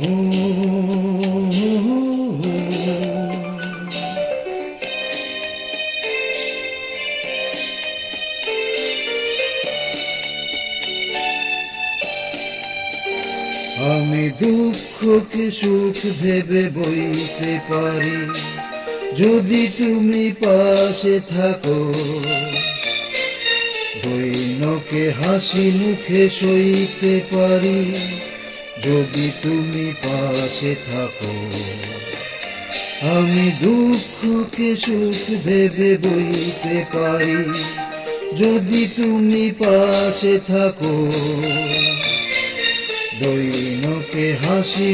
আমি দুঃখকে সুখ ভেবে বইতে পারি যদি তুমি পাশে থাকো, দৈনকে হাসি মুখে সইতে পারি যদি তুমি পাশে থাকো। আমি দুঃখকে সুখ ভেবে বইতে পারি যদি তুমি পাশে থাকো, দৈনকে হাসি